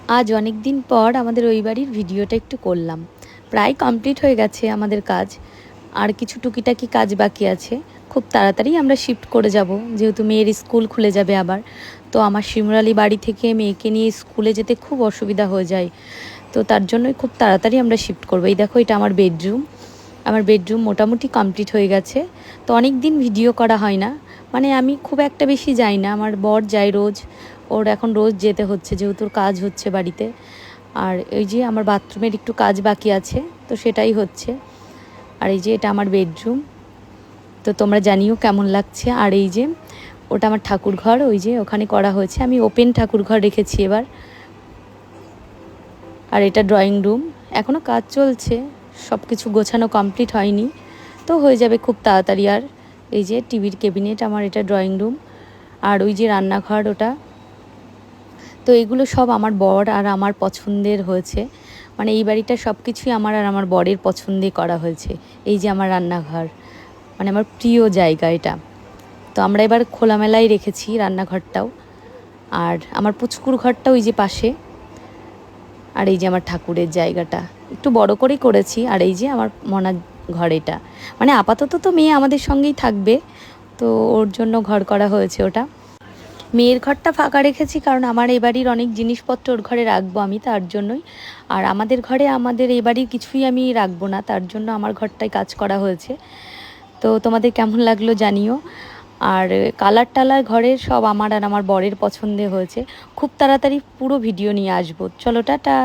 আজ অনেক দিন পর আমাদের ওই বাড়ির ভিডিওটা একটু করলাম। প্রায় কমপ্লিট হয়ে গেছে আমাদের কাজ, আর কিছু টুকিটাকি কাজ বাকি আছে। খুব তাড়াতাড়ি আমরা শিফট করে যাব, যেহেতু মেয়ের স্কুল খুলে যাবে আবার। তো আমার শিমুরালি বাড়ি থেকে মেয়েকে নিয়ে স্কুলে যেতে খুব অসুবিধা হয়ে যায়, তো তার জন্যই খুব তাড়াতাড়ি আমরা শিফট করবো। এই দেখো, এটা আমার বেডরুম। আমার বেডরুম মোটামুটি কমপ্লিট হয়ে গেছে। তো অনেক দিন ভিডিও করা হয় না, মানে আমি খুব একটা বেশি যাই না, আমার বর যায় রোজ। ওর এখন রোজ যেতে হচ্ছে, যেহেতু ওর কাজ হচ্ছে বাড়িতে। আর এই যে আমার বাথরুমের একটু কাজ বাকি আছে, তো সেটাই হচ্ছে। আর এই যে এটা আমার বেডরুম, তো তোমরা জানিও কেমন লাগছে। আর এই যে ওটা আমার ঠাকুর ঘর, ওই যে ওখানে করা হয়েছে, আমি ওপেন ঠাকুর ঘর রেখেছি এবার। আর এটা ড্রয়িং রুম, এখনও কাজ চলছে, সব কিছু গোছানো কমপ্লিট হয়নি, তো হয়ে যাবে খুব তাড়াতাড়ি। আর এই যে টিভির ক্যাবিনেট আমার, এটা ড্রয়িং রুম। আর ওই যে রান্নাঘর ওটা। তো এগুলো সব আমার বর আর আমার পছন্দের হয়েছে, মানে এই বাড়িটা সব কিছুই আমার আর আমার বরের পছন্দে করা হয়েছে। এই যে আমার রান্নাঘর, মানে আমার প্রিয় জায়গা এটা। তো আমরা এবার খোলামেলাই রেখেছি রান্নাঘরটাও। আর আমার পুচকুর ঘরটা ওই যে পাশে। আর এই যে আমার ঠাকুরের জায়গাটা একটু বড় করেই করেছি। আর এই যে আমার মনার ঘর, এটা মানে আপাতত তো মেয়ে আমাদের সঙ্গেই থাকবে, তো ওর জন্য ঘর করা হয়েছে ওটা। মেয়ের ঘরটা ফাঁকা রেখেছি কারণ আমার এ বাড়ির অনেক জিনিসপত্র ওর ঘরে রাখবো আমি, তার জন্যই। আর আমাদের ঘরে আমাদের এ বাড়ির কিছুই আমি রাখবো না, তার জন্য আমার ঘরটায় কাজ করা হয়েছে। তো তোমাদের কেমন লাগলো জানিও। আর কালার টালার ঘরের সব আমার আর আমার বরের পছন্দে হয়েছে। খুব তাড়াতাড়ি পুরো ভিডিও নিয়ে আসবো। চলো, টাটা।